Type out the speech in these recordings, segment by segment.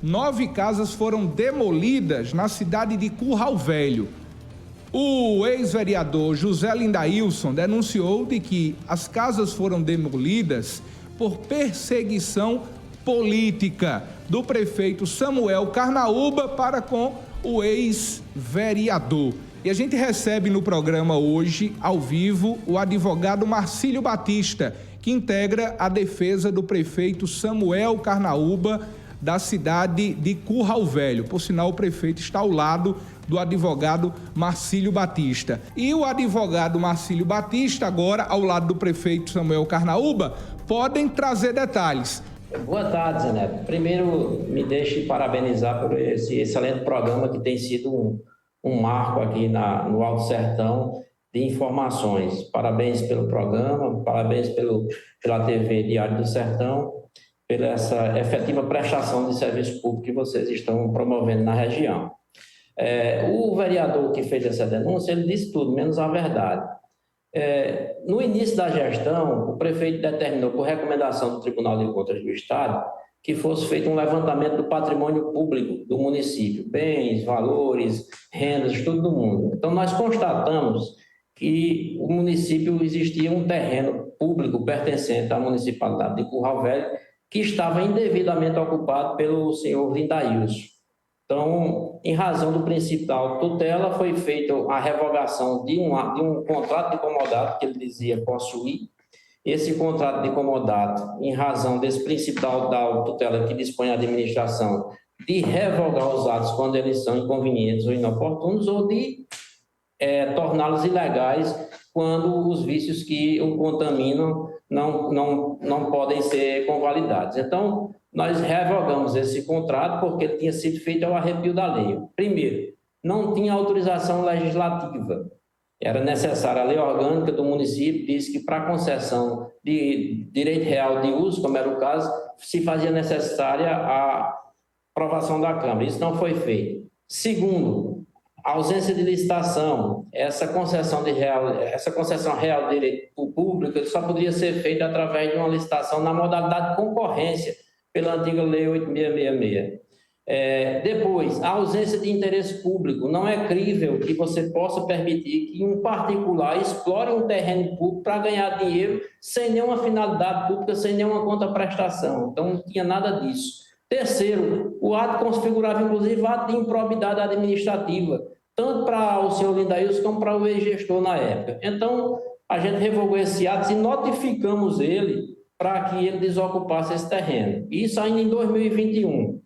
9 casas foram demolidas na cidade de Curral Velho. O ex-vereador José Lindailson denunciou de que as casas foram demolidas por perseguição política do prefeito Samuel Carnaúba para com o ex-vereador. E a gente recebe no programa hoje, ao vivo, o advogado Marcílio Batista, que integra a defesa do prefeito Samuel Carnaúba, da cidade de Curral Velho. Por sinal, o prefeito está ao lado do advogado Marcílio Batista. E o advogado Marcílio Batista, agora ao lado do prefeito Samuel Carnaúba, podem trazer detalhes. Boa tarde, Zé Neto. Primeiro, me deixe parabenizar por esse excelente programa que tem sido um marco aqui no Alto Sertão de informações. Parabéns pelo programa, parabéns pela TV Diário do Sertão, pela essa efetiva prestação de serviço público que vocês estão promovendo na região. O vereador que fez essa denúncia, ele disse tudo, menos a verdade. No início da gestão, o prefeito determinou, por recomendação do Tribunal de Contas do Estado, que fosse feito um levantamento do patrimônio público do município, bens, valores, rendas, tudo do mundo. Então, nós constatamos que o município existia um terreno público pertencente à municipalidade de Curral Velho que estava indevidamente ocupado pelo senhor Lindailson. Então, em razão do princípio da tutela, foi feita a revogação de um contrato de comodato que ele dizia possuir. Esse contrato de comodato, em razão desse princípio da tutela que dispõe a administração de revogar os atos quando eles são inconvenientes ou inoportunos, ou de torná-los ilegais quando os vícios que o contaminam não podem ser convalidados. Então, nós revogamos esse contrato porque ele tinha sido feito ao arrepio da lei. Primeiro, não tinha autorização legislativa. Era necessária a lei orgânica do município, diz que para concessão de direito real de uso, como era o caso, se fazia necessária a aprovação da Câmara. Isso não foi feito. Segundo, a ausência de licitação, essa concessão real de direito público só poderia ser feita através de uma licitação na modalidade de concorrência, pela antiga Lei 8666. Depois, a ausência de interesse público. Não é crível que você possa permitir que um particular explore um terreno público para ganhar dinheiro sem nenhuma finalidade pública, sem nenhuma contraprestação. Então, não tinha nada disso. Terceiro, o ato configurava, inclusive, ato de improbidade administrativa, tanto para o senhor Lindailson como para o ex-gestor na época. Então, a gente revogou esse ato e notificamos ele para que ele desocupasse esse terreno. Isso ainda em 2021.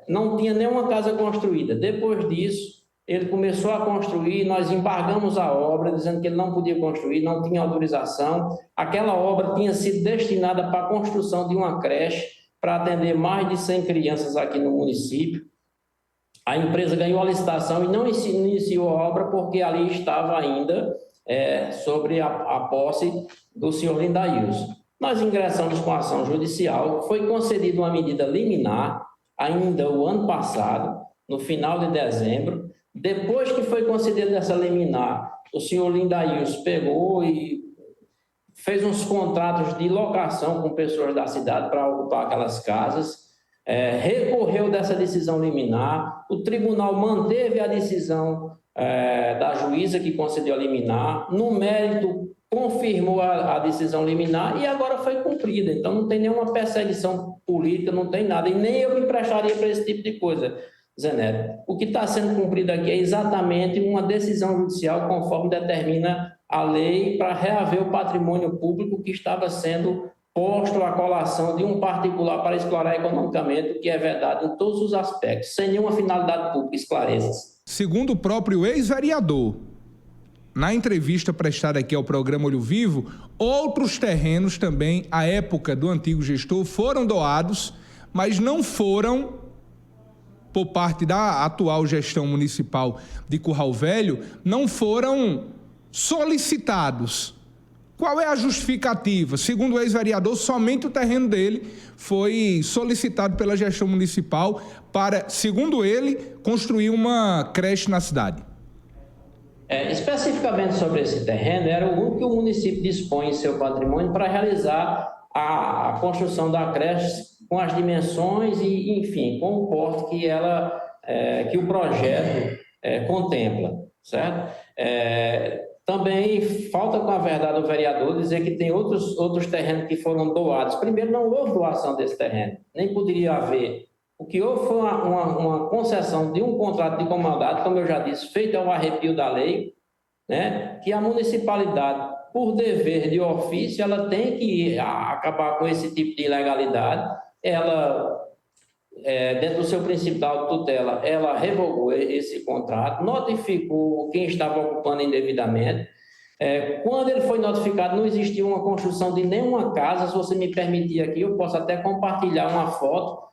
Não tinha nenhuma casa construída. Depois disso, ele começou a construir, nós embargamos a obra, dizendo que ele não podia construir, não tinha autorização. Aquela obra tinha sido destinada para a construção de uma creche para atender mais de 100 crianças aqui no município. A empresa ganhou a licitação e não iniciou a obra porque ali estava ainda sobre a posse do senhor Lindailson. Nós ingressamos com a ação judicial, foi concedida uma medida liminar ainda o ano passado, no final de dezembro. Depois que foi concedida essa liminar, o senhor Lindailson pegou e fez uns contratos de locação com pessoas da cidade para ocupar aquelas casas, recorreu dessa decisão liminar, o tribunal manteve a decisão da juíza que concedeu a liminar, no mérito confirmou a decisão liminar e agora foi cumprida. Então não tem nenhuma perseguição política, não tem nada, e nem eu me prestaria para esse tipo de coisa, Zé Neto. O que está sendo cumprido aqui é exatamente uma decisão judicial conforme determina a lei para reaver o patrimônio público que estava sendo posto à colação de um particular para explorar economicamente, o que é verdade em todos os aspectos, sem nenhuma finalidade pública, esclareça. Segundo o próprio ex-vereador, na entrevista prestada aqui ao programa Olho Vivo, outros terrenos também, à época do antigo gestor, foram doados, mas não foram, por parte da atual gestão municipal de Curral Velho, não foram solicitados. Qual é a justificativa? Segundo o ex-vereador, somente o terreno dele foi solicitado pela gestão municipal para, segundo ele, construir uma creche na cidade. Especificamente sobre esse terreno, era o único que o município dispõe em seu patrimônio para realizar a construção da creche com as dimensões e, enfim, com o porte que o projeto contempla, certo? Também falta, com a verdade, o vereador dizer que tem outros terrenos que foram doados. Primeiro, não houve doação desse terreno, nem poderia haver. O que houve foi uma concessão de um contrato de comodato, como eu já disse, feito ao arrepio da lei, né? Que a municipalidade, por dever de ofício, ela tem que acabar com esse tipo de ilegalidade. Ela, dentro do seu princípio da autotutela, ela revogou esse contrato, notificou quem estava ocupando indevidamente. Quando ele foi notificado, não existia uma construção de nenhuma casa. Se você me permitir aqui, eu posso até compartilhar uma foto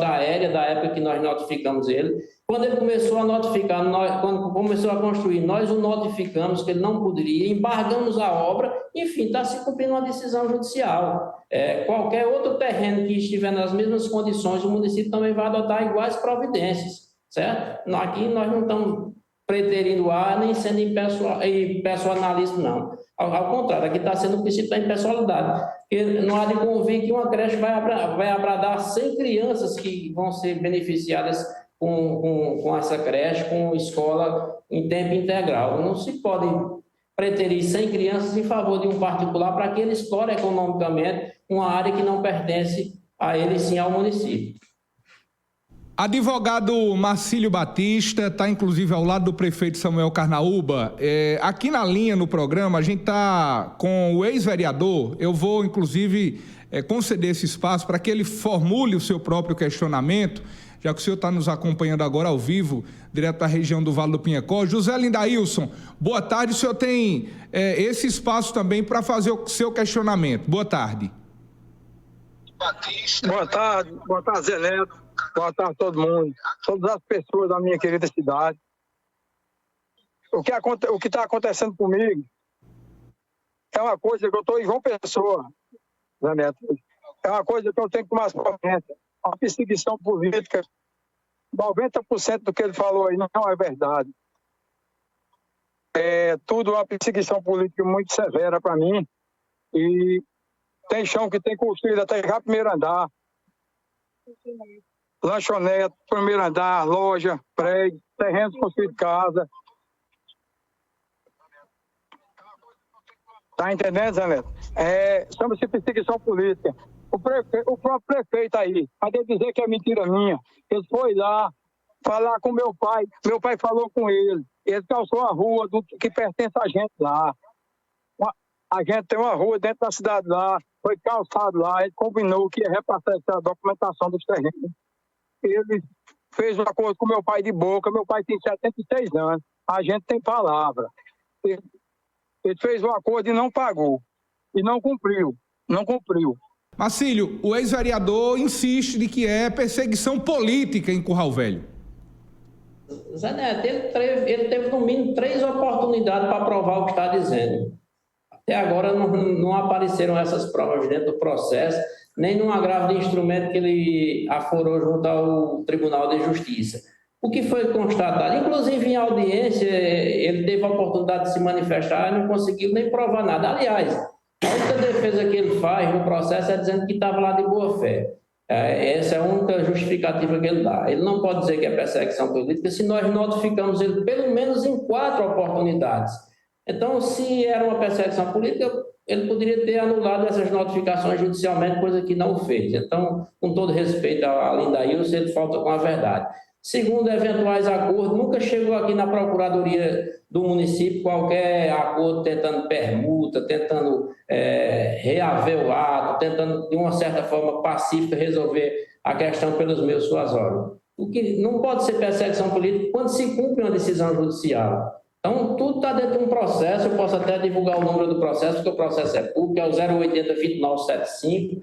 aérea da época que nós notificamos ele. Quando ele começou a notificar, quando começou a construir, nós o notificamos que ele não poderia, embargamos a obra, enfim, está se cumprindo uma decisão judicial. Qualquer outro terreno que estiver nas mesmas condições, o município também vai adotar iguais providências, certo? Aqui nós não estamos preterindo nem sendo impessoalista, não. Ao contrário, aqui está sendo o princípio da impessoalidade. Porque não há de convir que uma creche vai abradar 100 crianças que vão ser beneficiadas com essa creche, com escola em tempo integral. Não se pode preterir 100 crianças em favor de um particular para que ele explore economicamente uma área que não pertence a ele, sim ao município. Advogado Marcílio Batista, está inclusive ao lado do prefeito Samuel Carnaúba. Aqui na linha, no programa, a gente está com o ex-vereador. Eu vou, inclusive, conceder esse espaço para que ele formule o seu próprio questionamento, já que o senhor está nos acompanhando agora ao vivo, direto da região do Vale do Pinhecó. José Lindailson, boa tarde. O senhor tem esse espaço também para fazer o seu questionamento. Boa tarde. Boa tarde, Zé Neto. Boa tarde a todo mundo, todas as pessoas da minha querida cidade. O que está acontecendo comigo é uma coisa que eu estou em João Pessoa, Zé Neto. É uma coisa que eu tenho que tomar as providências. A perseguição política, 90% do que ele falou aí não é verdade. É tudo uma perseguição política muito severa para mim. E tem chão que tem construído até já primeiro andar. Lanchonete, primeiro andar, loja, prédio, terrenos construídos casa. Tá entendendo, Zé Neto? Chama-se perseguição política. O próprio prefeito aí, vai dizer que é mentira minha. Ele foi lá falar com meu pai falou com ele. Ele calçou a rua que pertence a gente lá. A gente tem uma rua dentro da cidade lá, foi calçado lá, ele combinou que ia repassar essa documentação dos terrenos. Ele fez um acordo com meu pai de boca, meu pai tem 76 anos, a gente tem palavra. Ele fez um acordo e não pagou, e não cumpriu. Marcílio, o ex-vereador insiste de que é perseguição política em Curral Velho. Zé Neto, ele teve no mínimo 3 oportunidades para provar o que está dizendo. Até agora não apareceram essas provas dentro do processo, nem num agravo de instrumento que ele aforou junto ao Tribunal de Justiça. O que foi constatado, inclusive em audiência, ele teve a oportunidade de se manifestar e não conseguiu nem provar nada. Aliás, a única defesa que ele faz no processo é dizendo que estava lá de boa fé. Essa é a única justificativa que ele dá. Ele não pode dizer que é perseguição política se nós notificamos ele pelo menos em 4 oportunidades. Então, se era uma perseguição política, ele poderia ter anulado essas notificações judicialmente, coisa que não fez. Então, com todo respeito a Lindailson, ele falta com a verdade. Segundo eventuais acordos, nunca chegou aqui na Procuradoria do município qualquer acordo tentando permuta, tentando reaver o ato, tentando, de uma certa forma pacífica, resolver a questão pelos meios suasórios. O que não pode ser perseguição política quando se cumpre uma decisão judicial. Então, tudo está dentro de um processo. Eu posso até divulgar o número do processo, porque o processo é público, é o 080-2975,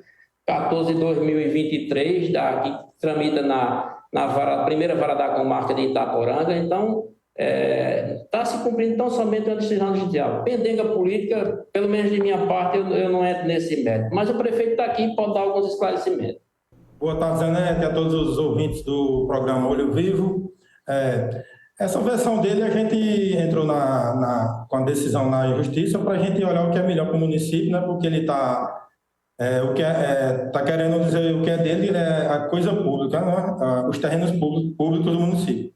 14/2023, que tramita na primeira vara da comarca de Itaporanga. Então, está se cumprindo tão somente uma decisão judicial. Pendenga política, pelo menos de minha parte, eu não entro nesse mérito. Mas o prefeito está aqui e pode dar alguns esclarecimentos. Boa tarde, Zé Neto, e a todos os ouvintes do programa Olho Vivo. Essa versão dele, a gente entrou com a decisão na justiça para a gente olhar o que é melhor para o município, né? Porque ele está Está querendo dizer o que é dele é a coisa pública, né? Os terrenos públicos do município.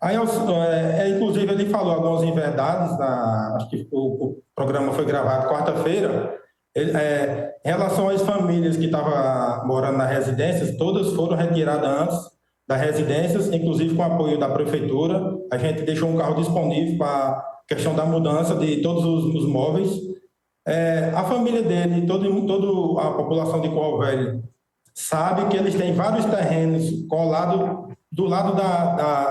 Aí, inclusive, ele falou algumas inverdades, acho que o programa foi gravado quarta-feira. Em relação às famílias que estavam morando nas residências, todas foram retiradas antes das residências, inclusive com apoio da prefeitura. A gente deixou um carro disponível para a questão da mudança de todos os móveis. A família dele, toda a população de Curral Velho, sabe que eles têm vários terrenos colados do lado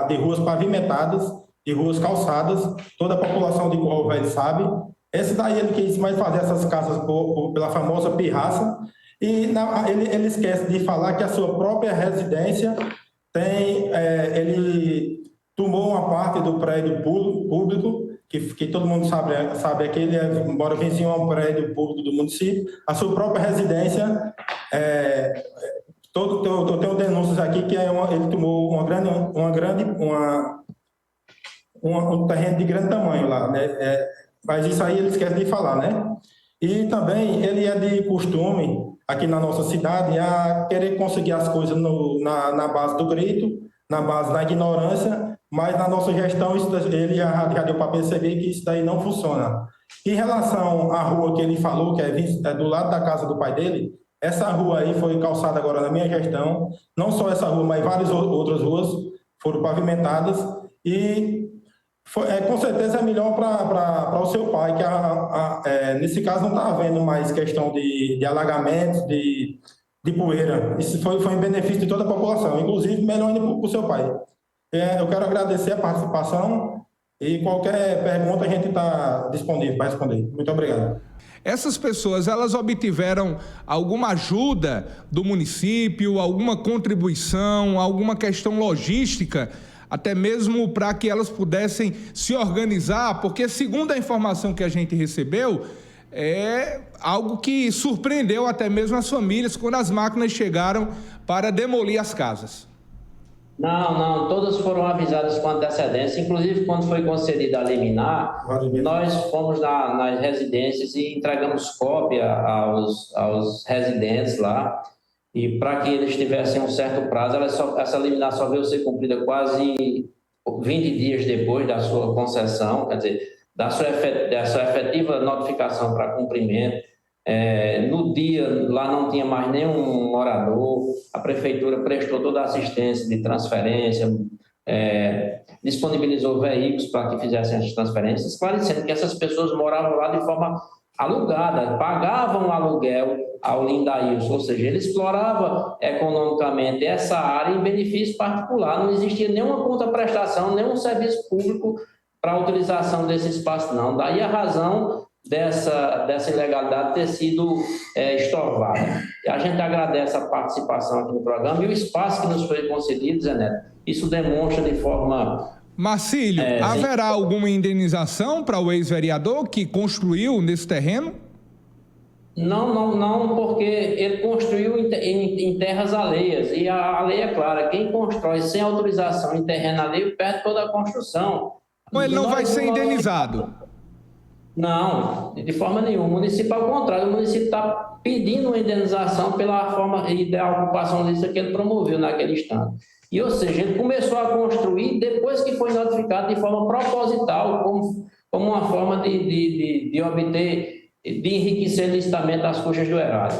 de ruas pavimentadas, de ruas calçadas. Toda a população de Curral Velho sabe. Esse daí ele quis mais fazer essas casas pela famosa pirraça, e ele esquece de falar que a sua própria residência ele tomou uma parte do prédio público, que todo mundo sabe aquele, embora vizinho a um prédio público do município, a sua própria residência. Eu tenho denúncias aqui que ele tomou um terreno de grande tamanho lá, né? Mas isso aí ele esquece de falar, né? E também ele é de costume, aqui na nossa cidade, a querer conseguir as coisas na base do grito, na base da ignorância, mas na nossa gestão ele já deu para perceber que isso daí não funciona. Em relação à rua que ele falou, que é do lado da casa do pai dele, essa rua aí foi calçada agora na minha gestão. Não só essa rua, mas várias outras ruas foram pavimentadas, e com certeza é melhor para o seu pai, que nesse caso não está havendo mais questão de alagamentos, de poeira. Isso foi em benefício de toda a população, inclusive melhor ainda para o seu pai. Eu quero agradecer a participação, e qualquer pergunta a gente está disponível para responder. Muito obrigado. Essas pessoas, elas obtiveram alguma ajuda do município, alguma contribuição, alguma questão logística, até mesmo para que elas pudessem se organizar? Porque, segundo a informação que a gente recebeu, é algo que surpreendeu até mesmo as famílias quando as máquinas chegaram para demolir as casas. Não, todas foram avisadas com antecedência, inclusive quando foi concedida a liminar, nós fomos nas residências e entregamos cópia aos residentes lá, e para que eles tivessem um certo prazo. Essa liminar só veio ser cumprida quase 20 dias depois da sua concessão, quer dizer, da sua efetiva notificação para cumprimento. No dia, lá não tinha mais nenhum morador, a prefeitura prestou toda a assistência de transferência, disponibilizou veículos para que fizessem as transferências, esclarecendo que essas pessoas moravam lá de forma alugada, pagavam aluguel ao Lindaílson, ou seja, ele explorava economicamente essa área em benefício particular, não existia nenhuma contraprestação, nenhum serviço público para a utilização desse espaço, não. Daí a razão dessa ilegalidade ter sido estorvada. A gente agradece a participação aqui no programa e o espaço que nos foi concedido, Zé Neto. Isso demonstra de forma... Marcílio, haverá alguma indenização para o ex-vereador que construiu nesse terreno? Não, porque ele construiu em terras alheias, e a lei é clara: quem constrói sem autorização em terreno alheio perde toda a construção. Então ele não vai ser indenizado? Não, de forma nenhuma. O município, ao contrário, o município está pedindo uma indenização pela forma e da ocupação ilícita que ele promoveu naquele instante. E, ou seja, ele começou a construir depois que foi notificado de forma proposital, como uma forma de obter, de enriquecer licitamente as custas do erário.